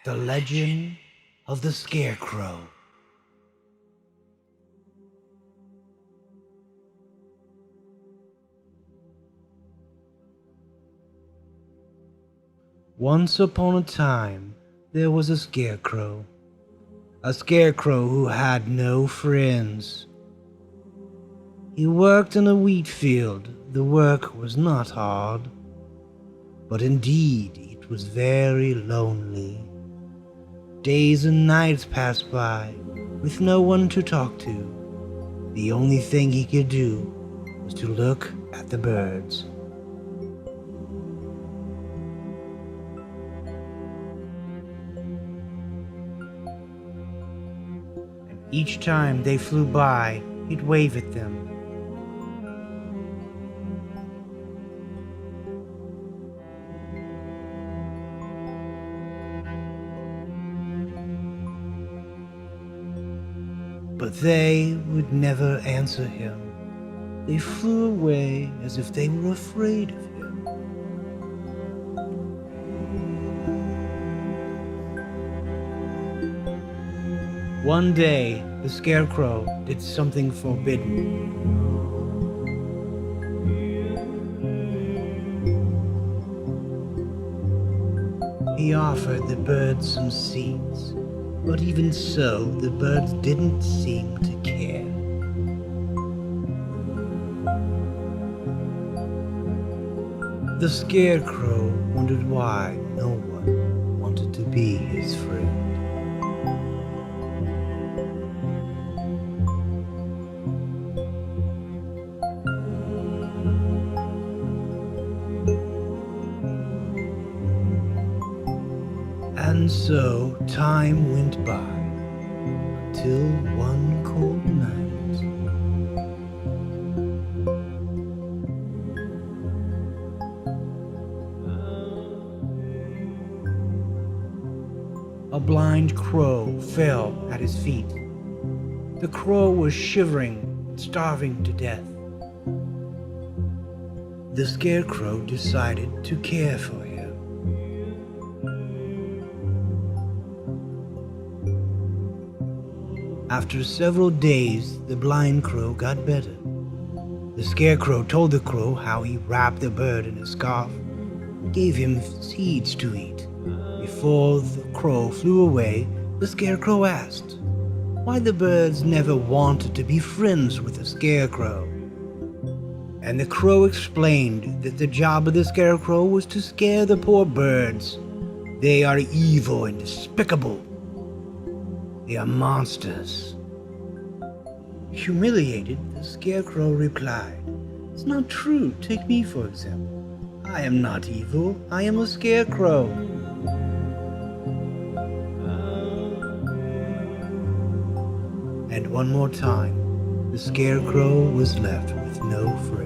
The Legend of the Scarecrow. Once upon a time, there was a scarecrow. A scarecrow who had no friends. He worked in a wheat field. The work was not hard, but indeed it was very lonely. Days and nights passed by with no one to talk to. The only thing he could do was to look at the birds. And each time they flew by, he'd wave at them. But they would never answer him. They flew away as if they were afraid of him. One day, the scarecrow did something forbidden. He offered the birds some seeds. But even so, the birds didn't seem to care. The scarecrow wondered why no one wanted to be his friend. And so time went by until one cold night. A blind crow fell at his feet. The crow was shivering, starving to death. The scarecrow decided to care for him. After several days, the blind crow got better. The scarecrow told the crow how he wrapped the bird in a scarf and gave him seeds to eat. Before the crow flew away, the scarecrow asked why the birds never wanted to be friends with the scarecrow. And the crow explained that the job of the scarecrow was to scare the poor birds. They are evil and despicable. They are monsters. Humiliated, the scarecrow replied, "It's not true. Take me, for example. I am not evil. I am a scarecrow." And one more time, the scarecrow was left with no friends.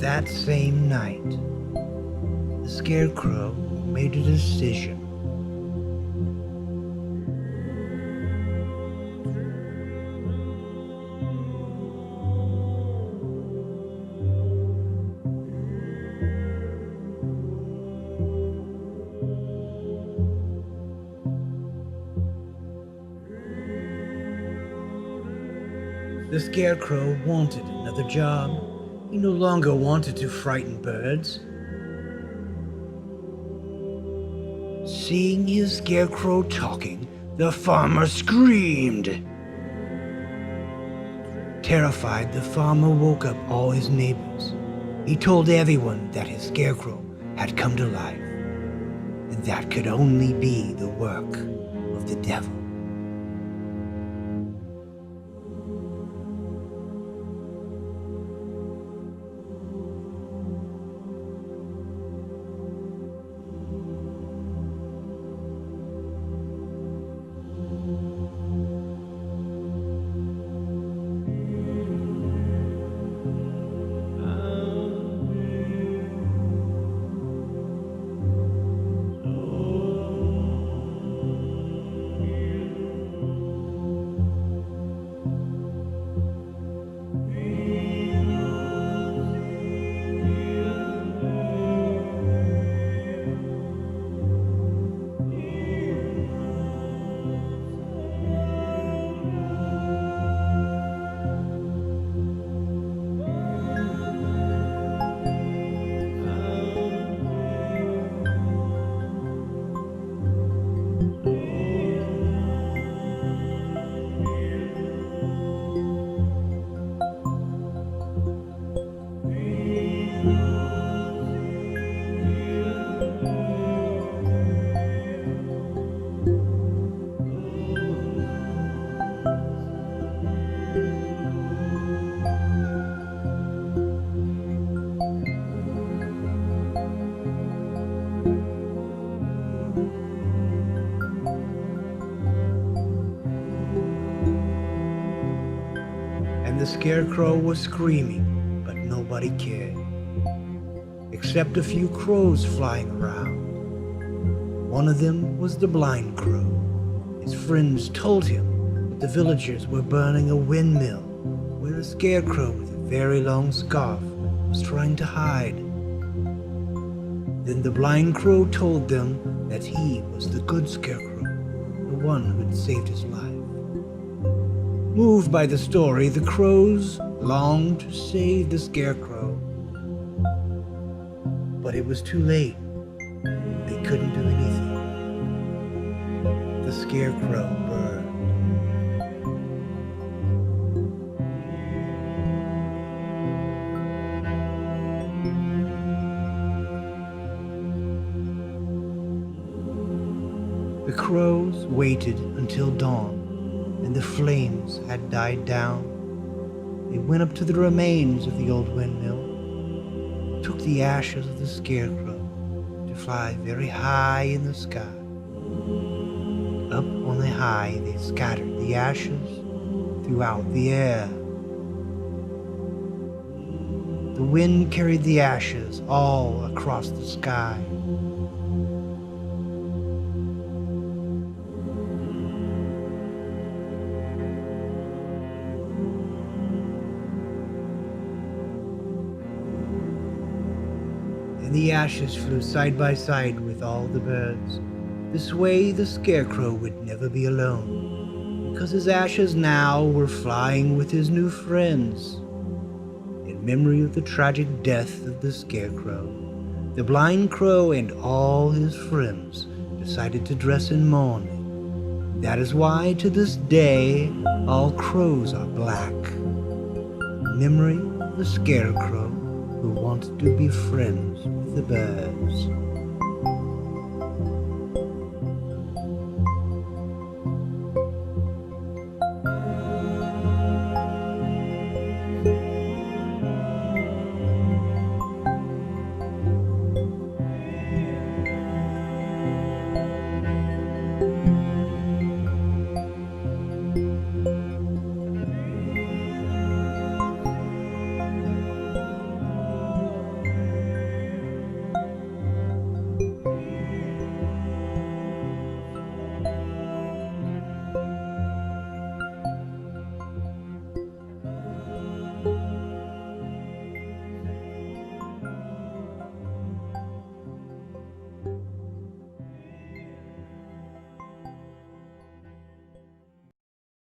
That same night, the scarecrow made a decision. The scarecrow wanted another job. He no longer wanted to frighten birds. Seeing his scarecrow talking, the farmer screamed. Terrified, the farmer woke up all his neighbors. He told everyone that his scarecrow had come to life, and that could only be the work of the devil. And the Scarecrow was screaming, but nobody cared, except a few crows flying around. One of them was the Blind Crow. His friends told him that the villagers were burning a windmill where a Scarecrow with a very long scarf was trying to hide. Then the Blind Crow told them that he was the good Scarecrow, the one who had saved his life. Moved by the story, the crows longed to save the Scarecrow. But it was too late. They couldn't do anything. The Scarecrow burned. The crows waited until dawn, and the flames had died down. They went up to the remains of the old windmill, took the ashes of the Scarecrow to fly very high in the sky. Up on the high they scattered the ashes throughout the air. The wind carried the ashes all across the sky. And the ashes flew side by side with all the birds. This way the Scarecrow would never be alone, because his ashes now were flying with his new friends. In memory of the tragic death of the Scarecrow, the Blind Crow and all his friends decided to dress in mourning. That is why to this day all crows are black, in memory of the Scarecrow who wanted to be friends with the birds.